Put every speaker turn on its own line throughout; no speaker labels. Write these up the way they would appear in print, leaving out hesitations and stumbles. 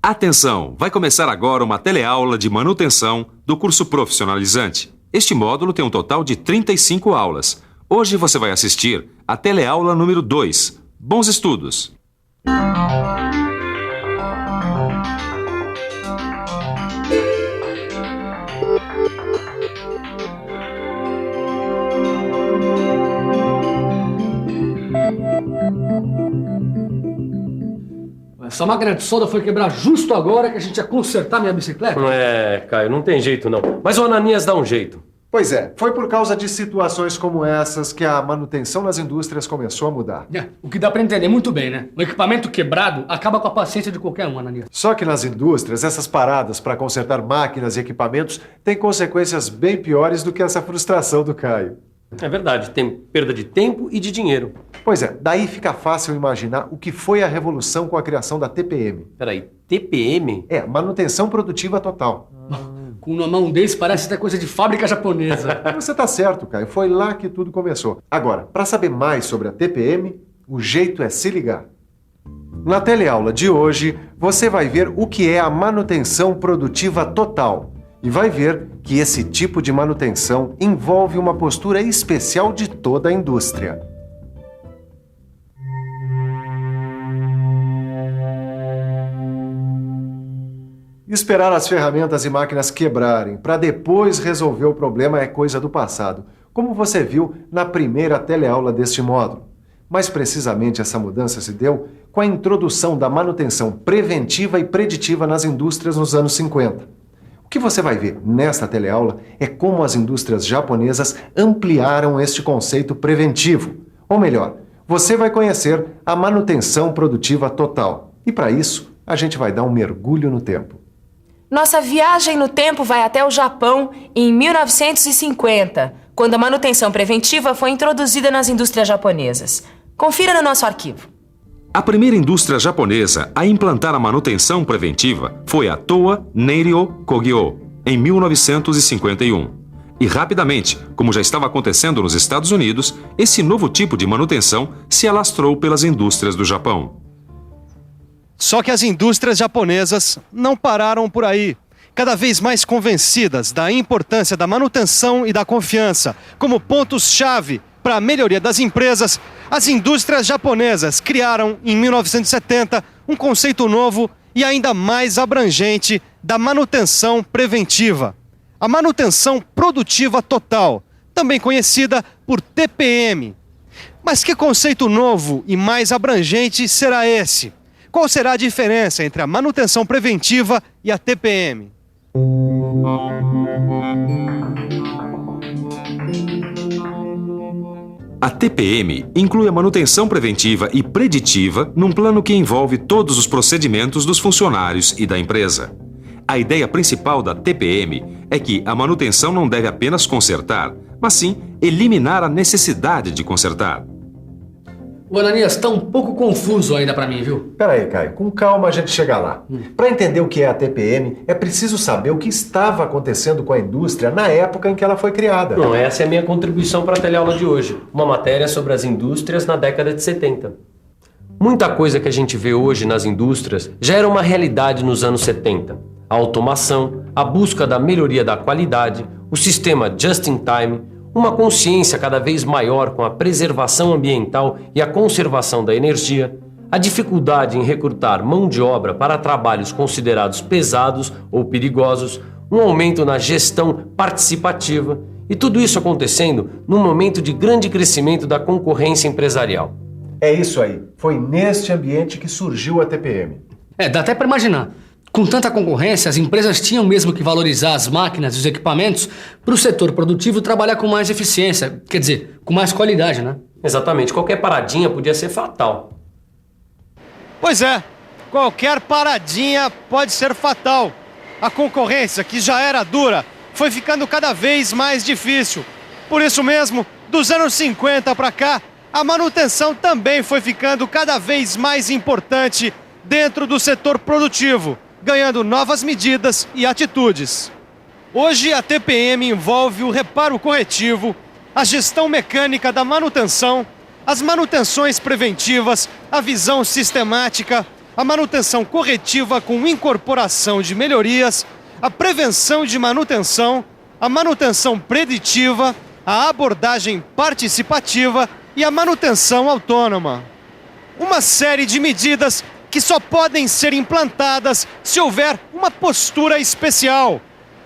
Atenção! Vai começar agora uma teleaula de manutenção do curso profissionalizante. Este módulo tem um total de 35 aulas. Hoje você vai assistir a teleaula número 2. Bons estudos!
Essa máquina de solda foi quebrar justo agora que a gente ia consertar minha bicicleta?
Caio, não tem jeito não. Mas o Ananias dá um jeito.
Pois é, foi por causa de situações como essas que a manutenção nas indústrias começou a mudar.
O que dá pra entender muito bem, né? Um equipamento quebrado acaba com a paciência de qualquer um, Ananias.
Só que nas indústrias, essas paradas para consertar máquinas e equipamentos têm consequências bem piores do que essa frustração do Caio.
É verdade, tem perda de tempo e de dinheiro.
Pois é, daí fica fácil imaginar o que foi a revolução com a criação da TPM.
Peraí, TPM?
É, manutenção produtiva total.
Com uma mão desse parece até coisa de fábrica japonesa.
Você tá certo, Caio, foi lá que tudo começou. Agora, para saber mais sobre a TPM, o jeito é se ligar. Na teleaula de hoje, você vai ver o que é a manutenção produtiva total. E vai ver que esse tipo de manutenção envolve uma postura especial de toda a indústria. Esperar as ferramentas e máquinas quebrarem para depois resolver o problema é coisa do passado, como você viu na primeira teleaula deste módulo. Mais precisamente, essa mudança se deu com a introdução da manutenção preventiva e preditiva nas indústrias nos anos 50. O que você vai ver nesta teleaula é como as indústrias japonesas ampliaram este conceito preventivo. Ou melhor, você vai conhecer a manutenção produtiva total. E para isso, a gente vai dar um mergulho no tempo.
Nossa viagem no tempo vai até o Japão em 1950, quando a manutenção preventiva foi introduzida nas indústrias japonesas. Confira no nosso arquivo.
A primeira indústria japonesa a implantar a manutenção preventiva foi a Toa Neiryo Kogyo, em 1951. E rapidamente, como já estava acontecendo nos Estados Unidos, esse novo tipo de manutenção se alastrou pelas indústrias do Japão.
Só que as indústrias japonesas não pararam por aí. Cada vez mais convencidas da importância da manutenção e da confiança como pontos-chave para a melhoria das empresas, as indústrias japonesas criaram, em 1970, um conceito novo e ainda mais abrangente da manutenção preventiva. A manutenção produtiva total, também conhecida por TPM. Mas que conceito novo e mais abrangente será esse? Qual será a diferença entre a manutenção preventiva e a TPM?
A TPM inclui a manutenção preventiva e preditiva num plano que envolve todos os procedimentos dos funcionários e da empresa. A ideia principal da TPM é que a manutenção não deve apenas consertar, mas sim eliminar a necessidade de consertar.
O Ananias tá um pouco confuso ainda pra mim, viu?
Peraí, Caio, com calma a gente chega lá. Para entender o que é a TPM, é preciso saber o que estava acontecendo com a indústria na época em que ela foi criada.
Não, essa é a minha contribuição para a teleaula de hoje. Uma matéria sobre as indústrias na década de 70. Muita coisa que a gente vê hoje nas indústrias já era uma realidade nos anos 70. A automação, a busca da melhoria da qualidade, o sistema just in time, uma consciência cada vez maior com a preservação ambiental e a conservação da energia, a dificuldade em recrutar mão de obra para trabalhos considerados pesados ou perigosos, um aumento na gestão participativa e tudo isso acontecendo num momento de grande crescimento da concorrência empresarial.
É isso aí. Foi neste ambiente que surgiu a TPM.
Dá até pra imaginar. Com tanta concorrência, as empresas tinham mesmo que valorizar as máquinas e os equipamentos para o setor produtivo trabalhar com mais eficiência, quer dizer, com mais qualidade, né?
Exatamente, qualquer paradinha podia ser fatal.
Pois é, qualquer paradinha pode ser fatal. A concorrência, que já era dura, foi ficando cada vez mais difícil. Por isso mesmo, dos anos 50 para cá, a manutenção também foi ficando cada vez mais importante dentro do setor produtivo, ganhando novas medidas e atitudes. Hoje, a TPM envolve o reparo corretivo, a gestão mecânica da manutenção, as manutenções preventivas, a visão sistemática, a manutenção corretiva com incorporação de melhorias, a prevenção de manutenção, a manutenção preditiva, a abordagem participativa e a manutenção autônoma. Uma série de medidas que só podem ser implantadas se houver uma postura especial.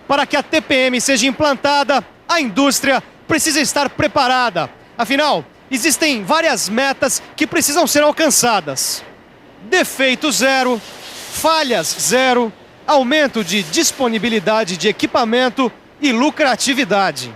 Para que a TPM seja implantada, a indústria precisa estar preparada. Afinal, existem várias metas que precisam ser alcançadas. Defeito zero, falhas zero, aumento de disponibilidade de equipamento e lucratividade.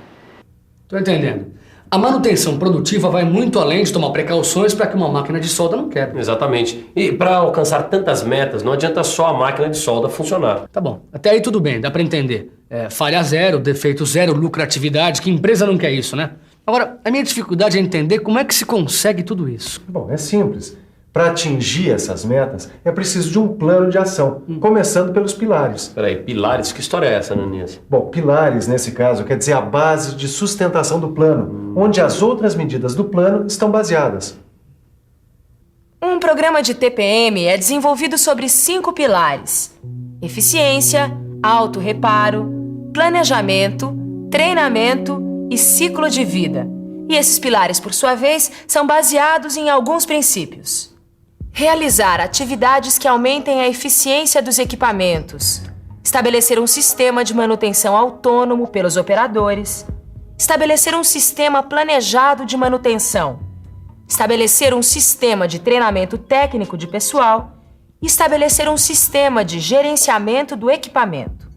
Tô entendendo. A manutenção produtiva vai muito além de tomar precauções para que uma máquina de solda não quebre.
Exatamente. E para alcançar tantas metas, não adianta só a máquina de solda funcionar.
Tá bom, até aí tudo bem, dá para entender. Falha zero, defeito zero, lucratividade, que empresa não quer isso, né? Agora, a minha dificuldade é entender como é que se consegue tudo isso.
Bom, é simples. Para atingir essas metas, é preciso de um plano de ação, começando pelos pilares.
Peraí, pilares? Que história é essa, Ananias?
Bom, pilares, nesse caso, quer dizer a base de sustentação do plano, onde as outras medidas do plano estão baseadas.
Um programa de TPM é desenvolvido sobre 5 pilares: eficiência, autorreparo, planejamento, treinamento e ciclo de vida. E esses pilares, por sua vez, são baseados em alguns princípios. Realizar atividades que aumentem a eficiência dos equipamentos. Estabelecer um sistema de manutenção autônomo pelos operadores. Estabelecer um sistema planejado de manutenção. Estabelecer um sistema de treinamento técnico de pessoal. E estabelecer um sistema de gerenciamento do equipamento.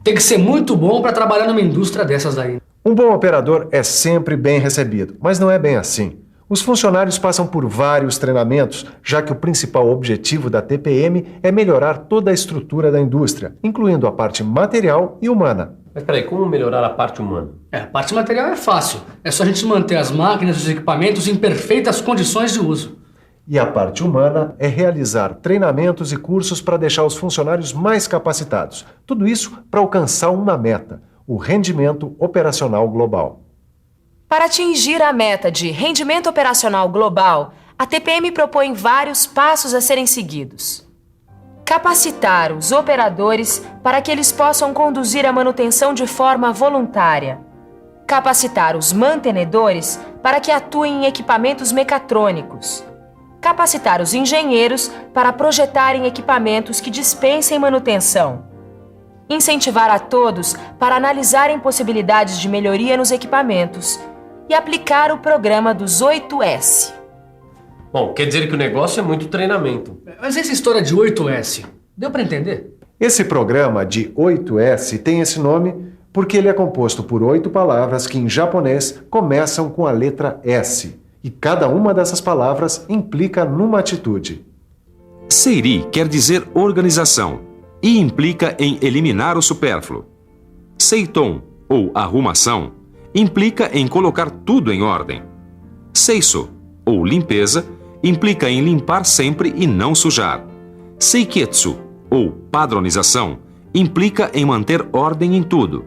Tem que ser muito bom para trabalhar numa indústria dessas daí.
Um bom operador é sempre bem recebido, mas não é bem assim. Os funcionários passam por vários treinamentos, já que o principal objetivo da TPM é melhorar toda a estrutura da indústria, incluindo a parte material e humana.
Mas peraí, como melhorar a parte humana?
A parte material é fácil. É só a gente manter as máquinas e os equipamentos em perfeitas condições de uso.
E a parte humana é realizar treinamentos e cursos para deixar os funcionários mais capacitados. Tudo isso para alcançar uma meta: o rendimento operacional global.
Para atingir a meta de rendimento operacional global, a TPM propõe vários passos a serem seguidos. Capacitar os operadores para que eles possam conduzir a manutenção de forma voluntária. Capacitar os mantenedores para que atuem em equipamentos mecatrônicos. Capacitar os engenheiros para projetarem equipamentos que dispensem manutenção. Incentivar a todos para analisarem possibilidades de melhoria nos equipamentos e aplicar o programa dos 8S.
Bom, quer dizer que o negócio é muito treinamento.
Mas essa história de 8S, deu para entender?
Esse programa de 8S tem esse nome porque ele é composto por 8 palavras que em japonês começam com a letra S. E cada uma dessas palavras implica numa atitude.
Seiri quer dizer organização e implica em eliminar o supérfluo. Seiton, ou arrumação, implica em colocar tudo em ordem. Seiso, ou limpeza, implica em limpar sempre e não sujar. Seiketsu, ou padronização, implica em manter ordem em tudo.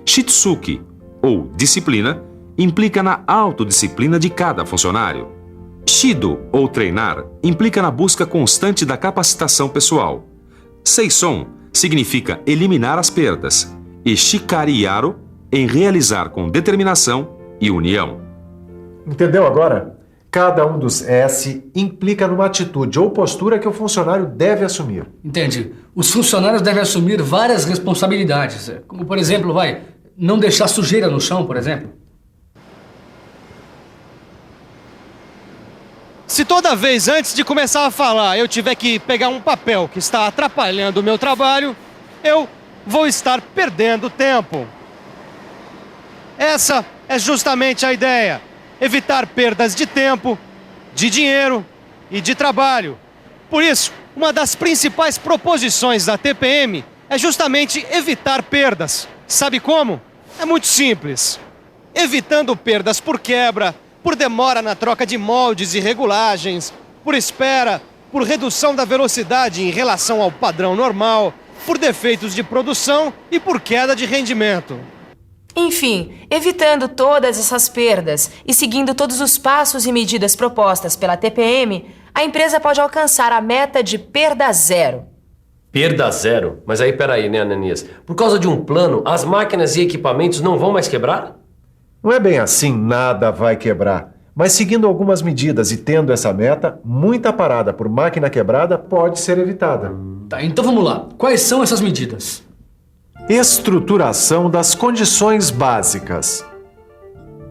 Shitsuki, ou disciplina, implica na autodisciplina de cada funcionário. Shido, ou treinar, implica na busca constante da capacitação pessoal. Seison significa eliminar as perdas. E Shikari-yaro, em realizar com determinação e união.
Entendeu agora? Cada um dos S implica numa atitude ou postura que o funcionário deve assumir.
Entendi. Os funcionários devem assumir várias responsabilidades. Como, por exemplo, não deixar sujeira no chão, por exemplo.
Se toda vez antes de começar a falar eu tiver que pegar um papel que está atrapalhando o meu trabalho, eu vou estar perdendo tempo. Essa é justamente a ideia: evitar perdas de tempo, de dinheiro e de trabalho. Por isso, uma das principais proposições da TPM é justamente evitar perdas. Sabe como? É muito simples. Evitando perdas por quebra, por demora na troca de moldes e regulagens, por espera, por redução da velocidade em relação ao padrão normal, por defeitos de produção e por queda de rendimento.
Enfim, evitando todas essas perdas e seguindo todos os passos e medidas propostas pela TPM, a empresa pode alcançar a meta de perda zero.
Perda zero? Mas aí, peraí, né, Ananias? Por causa de um plano, as máquinas e equipamentos não vão mais quebrar?
Não é bem assim, nada vai quebrar. Mas seguindo algumas medidas e tendo essa meta, muita parada por máquina quebrada pode ser evitada.
Tá, então vamos lá. Quais são essas medidas?
Estruturação das condições básicas.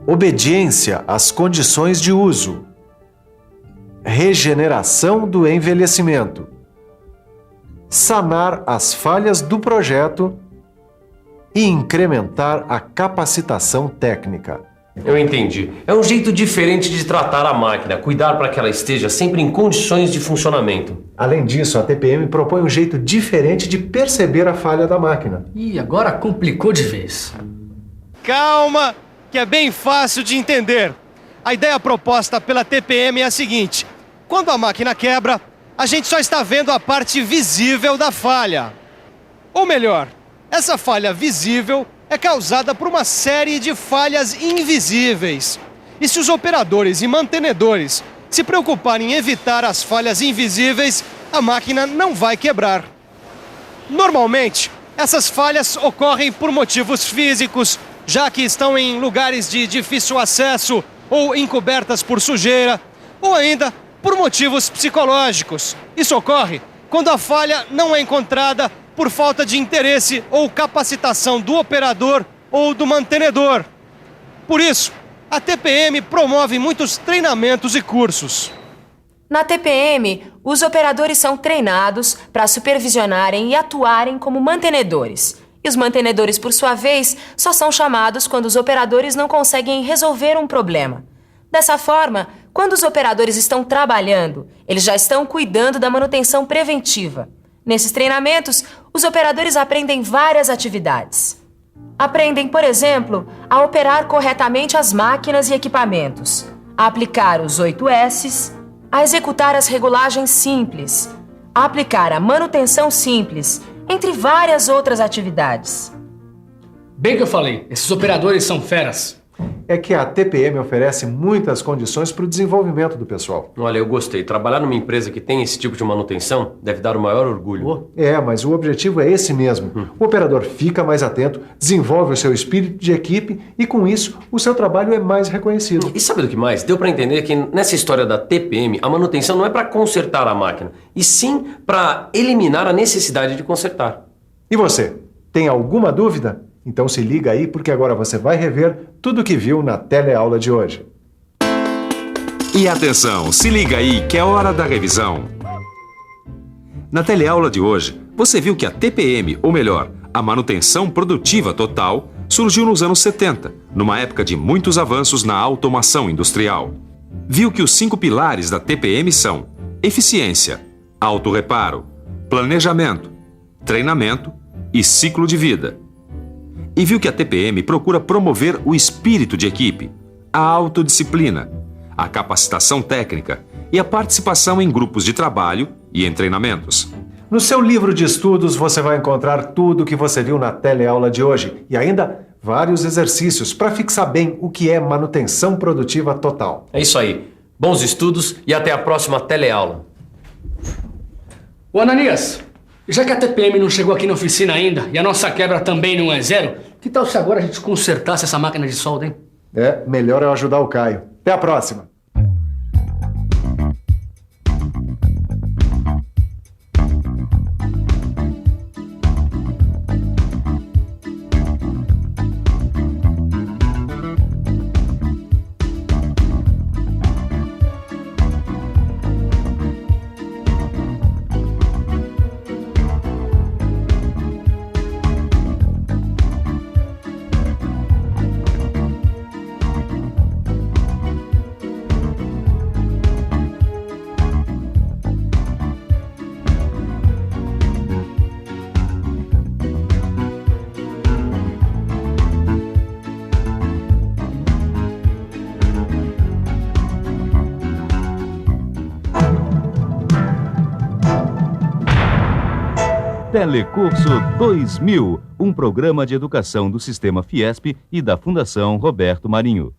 Obediência às condições de uso. Regeneração do envelhecimento. Sanar as falhas do projeto e incrementar a capacitação técnica.
Eu entendi. É um jeito diferente de tratar a máquina, cuidar para que ela esteja sempre em condições de funcionamento.
Além disso, a TPM propõe um jeito diferente de perceber a falha da máquina.
Ih, agora complicou de vez.
Calma, que é bem fácil de entender. A ideia proposta pela TPM é a seguinte: quando a máquina quebra, a gente só está vendo a parte visível da falha. Ou melhor, essa falha visível é causada por uma série de falhas invisíveis. E se os operadores e mantenedores se preocuparem em evitar as falhas invisíveis, a máquina não vai quebrar. Normalmente, essas falhas ocorrem por motivos físicos, já que estão em lugares de difícil acesso ou encobertas por sujeira, ou ainda por motivos psicológicos. Isso ocorre quando a falha não é encontrada por falta de interesse ou capacitação do operador ou do mantenedor. Por isso, a TPM promove muitos treinamentos e cursos.
Na TPM, os operadores são treinados para supervisionarem e atuarem como mantenedores. E os mantenedores, por sua vez, só são chamados quando os operadores não conseguem resolver um problema. Dessa forma, quando os operadores estão trabalhando, eles já estão cuidando da manutenção preventiva. Nesses treinamentos, os operadores aprendem várias atividades. Aprendem, por exemplo, a operar corretamente as máquinas e equipamentos, a aplicar os 8 S's, a executar as regulagens simples, a aplicar a manutenção simples, entre várias outras atividades.
Bem que eu falei, esses operadores são feras.
É que a TPM oferece muitas condições para o desenvolvimento do pessoal.
Olha, eu gostei. Trabalhar numa empresa que tem esse tipo de manutenção deve dar o maior orgulho.
Mas o objetivo é esse mesmo. O operador fica mais atento, desenvolve o seu espírito de equipe e, com isso, o seu trabalho é mais reconhecido.
E sabe do que mais? Deu para entender que nessa história da TPM, a manutenção não é para consertar a máquina, e sim para eliminar a necessidade de consertar.
E você, tem alguma dúvida? Então se liga aí, porque agora você vai rever tudo o que viu na teleaula de hoje.
E atenção, se liga aí que é hora da revisão. Na teleaula de hoje, você viu que a TPM, ou melhor, a manutenção produtiva total, surgiu nos anos 70, numa época de muitos avanços na automação industrial. Viu que os 5 pilares da TPM são eficiência, autorreparo, planejamento, treinamento e ciclo de vida. E viu que a TPM procura promover o espírito de equipe, a autodisciplina, a capacitação técnica e a participação em grupos de trabalho e em treinamentos.
No seu livro de estudos você vai encontrar tudo o que você viu na teleaula de hoje e ainda vários exercícios para fixar bem o que é manutenção produtiva total.
É isso aí. Bons estudos e até a próxima teleaula.
Ô Ananias, já que a TPM não chegou aqui na oficina ainda e a nossa quebra também não é zero, que tal se agora a gente consertasse essa máquina de solda, hein?
Melhor eu ajudar o Caio. Até a próxima!
Telecurso 2000, um programa de educação do Sistema Fiesp e da Fundação Roberto Marinho.